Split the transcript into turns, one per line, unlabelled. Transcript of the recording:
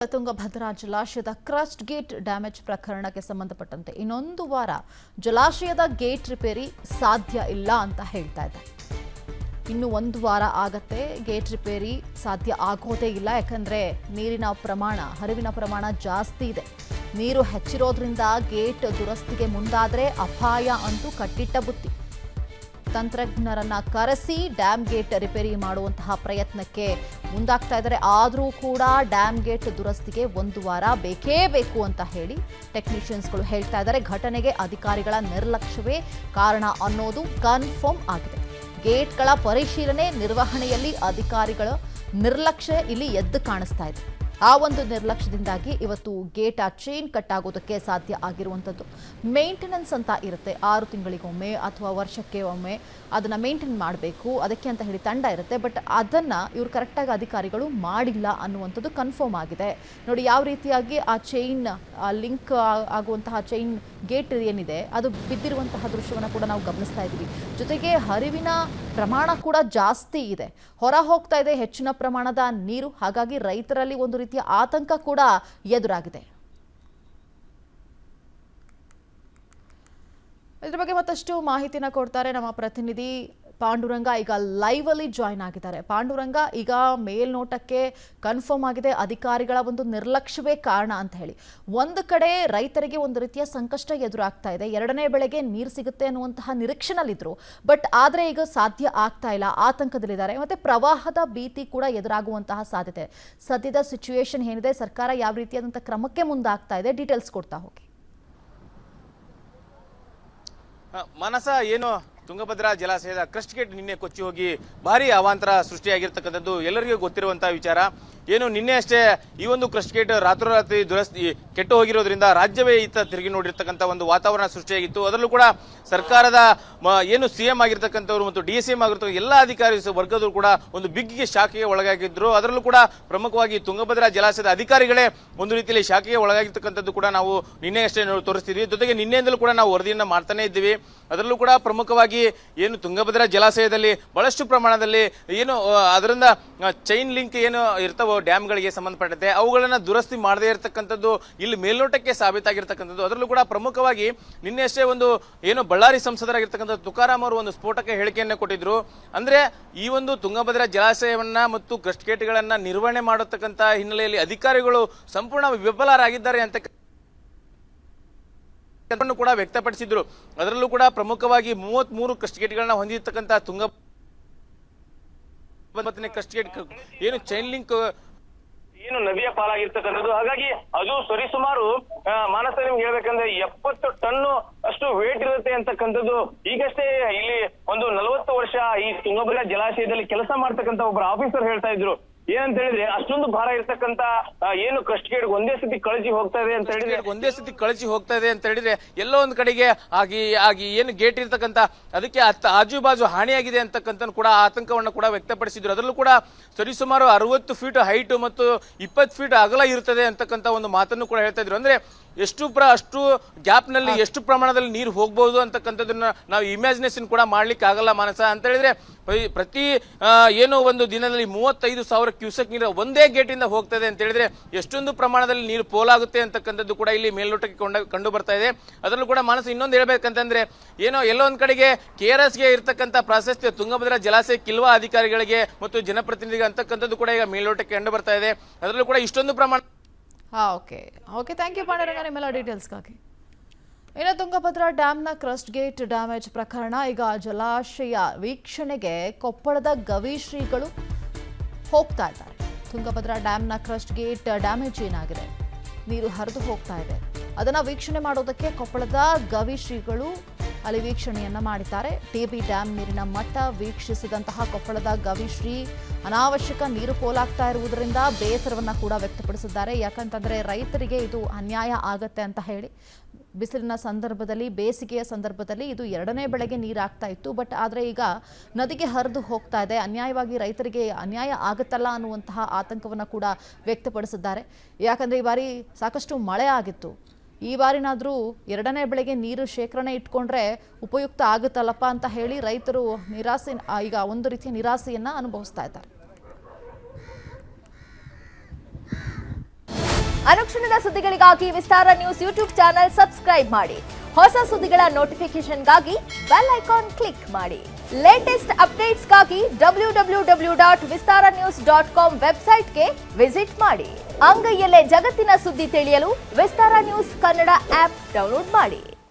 ತುಂಗಭದ್ರಾ ಜಲಾಶಯದ crust gate damage ಪ್ರಕರಣಕ್ಕೆ ಸಂಬಂಧಪಟ್ಟಂತೆ ಇನ್ನೊಂದು ವಾರ ಜಲಾಶಯದ ಗೇಟ್ ರಿಪೇರಿ ಸಾಧ್ಯ ಇಲ್ಲ ಅಂತ ಹೇಳ್ತಾ ಇದ್ದಾರೆ. ಇನ್ನು ಒಂದು ವಾರ ಆಗತ್ತೆ ಗೇಟ್ ರಿಪೇರಿ ಸಾಧ್ಯ ಆಗೋದೇ ಇಲ್ಲ. ಯಾಕಂದ್ರೆ ನೀರಿನ ಪ್ರಮಾಣ ಹರಿವಿನ ಪ್ರಮಾಣ ಜಾಸ್ತಿ ಇದೆ. ನೀರು ಹೆಚ್ಚಿರೋದ್ರಿಂದ ಗೇಟ್ ದುರಸ್ತಿಗೆ ಮುಂದಾದ್ರೆ ಅಪಾಯ ಅಂತೂ ಕಟ್ಟಿಟ್ಟ ಬುತ್ತಿ. ತಂತ್ರಜ್ಞರನ್ನ ಕರೆಸಿ ಡ್ಯಾಮ್ ಗೇಟ್ ರಿಪೇರಿ ಮಾಡುವಂತಹ ಪ್ರಯತ್ನಕ್ಕೆ ಮುಂದಾಗ್ತಾ ಇದ್ದಾರೆ. ಆದರೂ ಕೂಡ ಡ್ಯಾಮ್ ಗೇಟ್ ದುರಸ್ತಿಗೆ ಒಂದು ವಾರ ಬೇಕೇ ಬೇಕು ಅಂತ ಹೇಳಿ ಟೆಕ್ನಿಷಿಯನ್ಸ್ಗಳು ಹೇಳ್ತಾ ಇದ್ದಾರೆ. ಘಟನೆಗೆ ಅಧಿಕಾರಿಗಳ ನಿರ್ಲಕ್ಷ್ಯವೇ ಕಾರಣ ಅನ್ನೋದು ಕನ್ಫರ್ಮ್ ಆಗಿದೆ. ಗೇಟ್ಗಳ ಪರಿಶೀಲನೆ ನಿರ್ವಹಣೆಯಲ್ಲಿ ಅಧಿಕಾರಿಗಳ ನಿರ್ಲಕ್ಷ್ಯ ಇಲ್ಲಿ ಎದ್ದು ಕಾಣಿಸ್ತಾ ಇದೆ. ಆ ಒಂದು ನಿರ್ಲಕ್ಷ್ಯದಿಂದಾಗಿ ಇವತ್ತು ಗೇಟ್ ಚೈನ್ ಕಟ್ ಆಗೋದಕ್ಕೆ ಸಾಧ್ಯ ಆಗಿರುವಂಥದ್ದು. ಮೇಂಟೆನೆನ್ಸ್ ಅಂತ ಇರುತ್ತೆ, 6 ತಿಂಗಳಿಗೊಮ್ಮೆ ಅಥವಾ ವರ್ಷಕ್ಕೆ ಒಮ್ಮೆ ಅದನ್ನು ಮೇಂಟೈನ್ ಮಾಡಬೇಕು, ಅದಕ್ಕೆ ಅಂತ ಹೇಳಿ ತಂಡ ಇರುತ್ತೆ. ಬಟ್ ಅದನ್ನು ಇವರು ಕರೆಕ್ಟಾಗಿ ಅಧಿಕಾರಿಗಳು ಮಾಡಿಲ್ಲ ಅನ್ನುವಂಥದ್ದು ಕನ್ಫರ್ಮ್ ಆಗಿದೆ. ನೋಡಿ ಯಾವ ರೀತಿಯಾಗಿ ಆ ಚೈನ್ ಲಿಂಕ್ ಆಗುವಂತಹ ಚೈನ್ ಗೇಟ್ ಏನಿದೆ ಅದು ಬಿದ್ದಿರುವಂತಹ ದೃಶ್ಯವನ್ನು ಕೂಡ ನಾವು ಗಮನಿಸ್ತಾ ಇದ್ದೀವಿ. ಜೊತೆಗೆ ಹರಿವಿನ ಪ್ರಮಾಣ ಕೂಡ ಜಾಸ್ತಿ ಇದೆ, ಹೊರ ಹೋಗ್ತಾ ಇದೆ ಹೆಚ್ಚಿನ ಪ್ರಮಾಣದ ನೀರು. ಹಾಗಾಗಿ ರೈತರಲ್ಲಿ ಒಂದು ರೀತಿಯ ಆತಂಕ ಕೂಡ ಎದುರಾಗಿದೆ. ಇದ್ರ ಬಗ್ಗೆ ಮತ್ತಷ್ಟು ಮಾಹಿತಿನ ಕೊಡ್ತಾರೆ ನಮ್ಮ ಪ್ರತಿನಿಧಿ ಪಾಂಡುರಂಗ. ಈಗ ಲೈವ್ ಅಲ್ಲಿ ಜಾಯ್ನ್ ಆಗಿದ್ದಾರೆ. ಪಾಂಡುರಂಗ, ಈಗ ಮೇಲ್ನೋಟಕ್ಕೆ ಕನ್ಫರ್ಮ್ ಆಗಿದೆ ಅಧಿಕಾರಿಗಳ ಒಂದು ನಿರ್ಲಕ್ಷ್ಯವೇ ಕಾರಣ ಅಂತ ಹೇಳಿ. ಒಂದು ಕಡೆ ರೈತರಿಗೆ ಒಂದು ರೀತಿಯ ಸಂಕಷ್ಟ ಎದುರಾಗ್ತಾ ಇದೆ. 2ನೇ ಬೆಳೆಗೆ ನೀರು ಸಿಗುತ್ತೆ ಅನ್ನುವಂತಹ ನಿರೀಕ್ಷೆನಲ್ಲಿದ್ರು. ಬಟ್ ಆದ್ರೆ ಈಗ ಸಾಧ್ಯ ಆಗ್ತಾ ಇಲ್ಲ, ಆತಂಕದಲ್ಲಿದ್ದಾರೆ. ಮತ್ತೆ ಪ್ರವಾಹದ ಭೀತಿ ಕೂಡ ಎದುರಾಗುವಂತಹ ಸಾಧ್ಯತೆ. ಸದ್ಯದ ಸಿಚುವೇಶನ್ ಏನಿದೆ, ಸರ್ಕಾರ ಯಾವ ರೀತಿಯಾದಂತಹ ಕ್ರಮಕ್ಕೆ ಮುಂದಾಗ್ತಾ ಇದೆ, ಡೀಟೇಲ್ಸ್ ಕೊಡ್ತಾ ಹೋಗಿ.
ಮನಸ ಏನು ತುಂಗಭದ್ರಾ ಜಲಾಶಯದ ಕ್ರಸ್ಟ್ ಗೇಟ್ ನಿನ್ನೆ ಕೊಚ್ಚಿ ಹೋಗಿ ಭಾರಿ ಅವಾಂತರ ಸೃಷ್ಟಿಯಾಗಿರ್ತಕ್ಕಂಥದ್ದು ಎಲ್ಲರಿಗೂ ಗೊತ್ತಿರುವಂತಹ ವಿಚಾರ. ಏನು ನಿನ್ನೆ ಅಷ್ಟೇ ಈ ಒಂದು ಕ್ರಸ್ಟ್ ಗೇಟ್ ರಾತ್ರೋರಾತ್ರಿ ದುರಸ್ತಿ ಕೆಟ್ಟು ಹೋಗಿರೋದ್ರಿಂದ ರಾಜ್ಯವೇ ಇತ್ತ ತಿರುಗಿ ನೋಡಿರ್ತಕ್ಕಂಥ ಒಂದು ವಾತಾವರಣ ಸೃಷ್ಟಿಯಾಗಿತ್ತು. ಅದರಲ್ಲೂ ಕೂಡ ಸರ್ಕಾರದ ಏನು ಸಿಎಂ ಆಗಿರ್ತಕ್ಕಂಥವ್ರು ಮತ್ತು DCM ಆಗಿರ್ತಕ್ಕಂಥ ಎಲ್ಲ ಅಧಿಕಾರಿ ವರ್ಗದವರು ಕೂಡ ಒಂದು ಬಿಗ್ಗಿಗೆ ಶಾಖೆಗೆ ಒಳಗಾಗಿದ್ರು. ಅದರಲ್ಲೂ ಕೂಡ ಪ್ರಮುಖವಾಗಿ ತುಂಗಭದ್ರಾ ಜಲಾಶಯದ ಅಧಿಕಾರಿಗಳೇ ಒಂದು ರೀತಿಯಲ್ಲಿ ಶಾಖೆಗೆ ಒಳಗಾಗಿರ್ತಕ್ಕಂಥದ್ದು ಕೂಡ ನಾವು ನಿನ್ನೆ ಅಷ್ಟೇ ತೋರಿಸ್ತಿದ್ವಿ. ಜೊತೆಗೆ ನಿನ್ನೆಯಿಂದಲೂ ಕೂಡ ನಾವು ವರದಿಯನ್ನ ಮಾಡ್ತಾನೆ ಇದ್ದೀವಿ. ಅದರಲ್ಲೂ ಕೂಡ ಪ್ರಮುಖವಾಗಿ ಏನು ತುಂಗಭದ್ರಾ ಜಲಾಶಯದಲ್ಲಿ ಬಹಳಷ್ಟು ಪ್ರಮಾಣದಲ್ಲಿ ಏನು ಅದರಿಂದ ಚೈನ್ ಲಿಂಕ್ ಏನು ಇರ್ತಾವೋ ಡ್ಯಾಮ್ಗಳಿಗೆ ಸಂಬಂಧಪಟ್ಟಂತೆ ಅವುಗಳನ್ನ ದುರಸ್ತಿ ಮಾಡದೇ ಇರತಕ್ಕಂಥದ್ದು ಇಲ್ಲಿ ಮೇಲ್ನೋಟಕ್ಕೆ ಸಾಬೀತಾಗಿರ್ತಕ್ಕಂಥದ್ದು. ಅದರಲ್ಲೂ ಕೂಡ ಪ್ರಮುಖವಾಗಿ ನಿನ್ನೆ ಅಷ್ಟೇ ಒಂದು ಏನು ಬಳ್ಳಾರಿ ಸಂಸದರಾಗಿರ್ತಕ್ಕಂಥ ತುಕಾರಾಮ್ ಅವರು ಒಂದು ಸ್ಫೋಟಕ ಹೇಳಿಕೆಯನ್ನು ಕೊಟ್ಟಿದ್ರು. ಅಂದ್ರೆ ಈ ಒಂದು ತುಂಗಭದ್ರಾ ಜಲಾಶಯವನ್ನ ಮತ್ತು ಕ್ರಸ್ಟ್ ಗೇಟ್ಗಳನ್ನ ನಿರ್ವಹಣೆ ಮಾಡತಕ್ಕಂಥ ಹಿನ್ನೆಲೆಯಲ್ಲಿ ಅಧಿಕಾರಿಗಳು ಸಂಪೂರ್ಣ ವಿಫಲರಾಗಿದ್ದಾರೆ ಅಂತ ಕೂಡ ವ್ಯಕ್ತಪಡಿಸಿದ್ರು. ಅದರಲ್ಲೂ ಕೂಡ ಪ್ರಮುಖವಾಗಿ 33 ಕ್ರಸ್ಟ್ ಗೇಟ್ಗಳನ್ನ ಹೊಂದಿರತಕ್ಕಂಥ ತುಂಗಭದ್ರಾ ಕ್ರಸ್ಟ್ ಗೇಟ್ ಏನು ಚೈನ್ ಲಿಂಕ್
ಏನು ನದಿಯ ಪಾಲಾಗಿರ್ತಕ್ಕಂಥದ್ದು. ಹಾಗಾಗಿ ಅದು ಸರಿಸುಮಾರು ಮಾನಸ ನಿಮ್ಗೆ ಹೇಳ್ಬೇಕಂದ್ರೆ 70 ಟನ್ ಅಷ್ಟು ವೇಟ್ ಇರುತ್ತೆ ಅಂತಕ್ಕಂಥದ್ದು. ಈಗಷ್ಟೇ ಇಲ್ಲಿ ಒಂದು 40 ವರ್ಷ ಈ ತುಂಗಭದ್ರಾ ಜಲಾಶಯದಲ್ಲಿ ಕೆಲಸ ಮಾಡ್ತಕ್ಕಂಥ ಒಬ್ಬರ ಆಫೀಸರ್ ಹೇಳ್ತಾ ಇದ್ರು. ಏನಂತ ಹೇಳಿದ್ರೆ ಅಷ್ಟೊಂದು ಭಾರ ಇರ್ತಕ್ಕಂತ ಏನು ಕ್ರಸ್ಟ್ ಗೇಟ್ ಒಂದೇ ಸತಿ ಕಳಚಿ ಹೋಗ್ತಾ ಇದೆ ಅಂತ ಹೇಳಿದ್ರೆ ಎಲ್ಲೋ ಒಂದ್ ಕಡೆಗೆ ಆಗಿ ಏನು ಗೇಟ್ ಇರ್ತಕ್ಕಂತ ಅದಕ್ಕೆ ಆಜು ಬಾಜು ಹಾನಿಯಾಗಿದೆ ಅಂತಕ್ಕಂಥ ಕೂಡ ಆತಂಕವನ್ನು ಕೂಡ ವ್ಯಕ್ತಪಡಿಸಿದ್ರು. ಅದರಲ್ಲೂ ಕೂಡ ಸರಿಸುಮಾರು 60 ಫೀಟ್ ಹೈಟ್ ಮತ್ತು 20 ಫೀಟ್ ಅಗಲ ಇರುತ್ತದೆ ಅಂತಕ್ಕಂಥ ಒಂದು ಮಾತನ್ನು ಕೂಡ ಹೇಳ್ತಾ ಇದ್ರು. ಅಂದ್ರೆ ಅಷ್ಟು ಗ್ಯಾಪ್ ನಲ್ಲಿ ಎಷ್ಟು ಪ್ರಮಾಣದಲ್ಲಿ ನೀರು ಹೋಗಬಹುದು ಅಂತಕ್ಕಂಥದನ್ನ ನಾವು ಇಮ್ಯಾಜಿನೇಷನ್ ಕೂಡ ಮಾಡ್ಲಿಕ್ಕೆ ಆಗಲ್ಲ ಮಾನಸ. ಅಂತ ಹೇಳಿದ್ರೆ ಪ್ರತಿ ಏನು ಒಂದು ದಿನದಲ್ಲಿ 35,000 ಕ್ಯೂಸೆಕ್ ನೀರು ಒಂದೇ ಗೇಟ್ ಇಂದ ಹೋಗ್ತದೆ ಅಂತ ಹೇಳಿದ್ರೆ ಎಷ್ಟೊಂದು ಪ್ರಮಾಣದಲ್ಲಿ ನೀರು ಪೋಲಾಗುತ್ತೆ ಅಂತಕ್ಕಂಥದ್ದು ಕೂಡ ಇಲ್ಲಿ ಮೇಲ್ನೋಟಕ್ಕೆ ಕಂಡು ಬರ್ತಾ ಇದೆ. ಅದರಲ್ಲೂ ಕೂಡ ಮಾನಸ ಇನ್ನೊಂದು ಹೇಳ್ಬೇಕಂತಂದ್ರೆ ಎಲ್ಲೋ ಒಂದ್ ಕಡೆಗೆ KRS ಗೆ ಇರ್ತಕ್ಕಂಥ ಪ್ರಾಶಸ್ತ್ಯ ತುಂಗಭದ್ರಾ ಜಲಾಶಯ ಕಿಲ್ವಾ ಅಧಿಕಾರಿಗಳಿಗೆ ಮತ್ತು ಜನಪ್ರತಿನಿಧಿಗೆ ಅಂತಕ್ಕಂಥದ್ದು ಕೂಡ ಈಗ ಮೇಲ್ನೋಟಕ್ಕೆ ಕಂಡು ಬರ್ತಾ ಇದೆ. ಅದರಲ್ಲೂ ಕೂಡ ಇಷ್ಟೊಂದು ಪ್ರಮಾಣ
ಓಕೆ ಥ್ಯಾಂಕ್ ಯು ಪಾಂಡುರಂಗ ನಿಮ್ಮೆಲ್ಲ ಡೀಟೇಲ್ಸ್ಗಾಗಿ. ಇನ್ನು ತುಂಗಭದ್ರಾ ಡ್ಯಾಮ್ನ ಕ್ರಸ್ಟ್ ಗೇಟ್ ಡ್ಯಾಮೇಜ್ ಪ್ರಕರಣ ಈಗ ಜಲಾಶಯ ವೀಕ್ಷಣೆಗೆ ಕೊಪ್ಪಳದ ಗವಿಶ್ರೀಗಳು ಹೋಗ್ತಾ ಇದ್ದಾರೆ. ತುಂಗಭದ್ರಾ ಡ್ಯಾಮ್ನ ಕ್ರಸ್ಟ್ ಗೇಟ್ ಡ್ಯಾಮೇಜ್ ಏನಾಗಿದೆ, ನೀರು ಹರಿದು ಹೋಗ್ತಾ ಇದೆ, ಅದನ್ನು ವೀಕ್ಷಣೆ ಮಾಡೋದಕ್ಕೆ ಕೊಪ್ಪಳದ ಗವಿಶ್ರೀಗಳು ಅಲ್ಲಿ ವೀಕ್ಷಣೆಯನ್ನ ಮಾಡಿದ್ದಾರೆ. TB ಡ್ಯಾಮ್ ನೀರಿನ ಮಟ್ಟ ವೀಕ್ಷಿಸಿದಂತಹ ಕೊಪ್ಪಳದ ಗವಿಶ್ರೀ ಅನಾವಶ್ಯಕ ನೀರು ಪೋಲಾಗ್ತಾ ಇರುವುದರಿಂದ ಬೇಸರವನ್ನ ಕೂಡ ವ್ಯಕ್ತಪಡಿಸಿದ್ದಾರೆ. ಯಾಕಂತಂದ್ರೆ ರೈತರಿಗೆ ಇದು ಅನ್ಯಾಯ ಆಗತ್ತೆ ಅಂತ ಹೇಳಿ ಬಿಸಿಲಿನ ಸಂದರ್ಭದಲ್ಲಿ, ಬೇಸಿಗೆಯ ಸಂದರ್ಭದಲ್ಲಿ ಇದು 2ನೇ ಬೆಳೆಗೆ ನೀರಾಗ್ತಾ ಇತ್ತು. ಬಟ್ ಆದರೆ ಈಗ ನದಿಗೆ ಹರಿದು ಹೋಗ್ತಾ ಇದೆ, ಅನ್ಯಾಯವಾಗಿ ರೈತರಿಗೆ ಅನ್ಯಾಯ ಆಗುತ್ತಲ್ಲ ಅನ್ನುವಂತಹ ಆತಂಕವನ್ನು ಕೂಡ ವ್ಯಕ್ತಪಡಿಸಿದ್ದಾರೆ. ಯಾಕಂದರೆ ಈ ಬಾರಿ ಸಾಕಷ್ಟು ಮಳೆ ಆಗಿತ್ತು. ಈ ಬಾರಿನಾದರೂ 2ನೇ ಬೆಳೆಗೆ ನೀರು ಶೇಖರಣೆ ಇಟ್ಕೊಂಡ್ರೆ ಉಪಯುಕ್ತ ಆಗುತ್ತಲ್ಲಪ್ಪ ಅಂತ ಹೇಳಿ ರೈತರು ಈಗ ಒಂದು ರೀತಿಯ ನಿರಾಸೆಯನ್ನು ಅನುಭವಿಸ್ತಾ ಇದ್ದಾರೆ.
ಅನುಕ್ಷಣದ ಸುದ್ದಿಗಳಿಗಾಗಿ ವಿಸ್ತಾರ ನ್ಯೂಸ್ ಯೂಟ್ಯೂಬ್ ಚಾನೆಲ್ ಸಬ್ಸ್ಕ್ರೈಬ್ ಮಾಡಿ. ಹೊಸ ಸುದ್ದಿಗಳ ನೋಟಿಫಿಕೇಶನ್ಗಾಗಿ ಬೆಲ್ ಐಕಾನ್ ಕ್ಲಿಕ್ ಮಾಡಿ. ಲೇಟೆಸ್ಟ್ ಅಪ್ಡೇಟ್ಸ್ಗಾಗಿ www.vistaranews.com ವೆಬ್ಸೈಟ್ಗೆ ವಿಸಿಟ್ ಮಾಡಿ. ಅಂಗೈಯಲ್ಲೇ ಜಗತ್ತಿನ ಸುದ್ದಿ ತಿಳಿಯಲು ವಿಸ್ತಾರ ನ್ಯೂಸ್ ಕನ್ನಡ ಆಪ್ ಡೌನ್ಲೋಡ್ ಮಾಡಿ.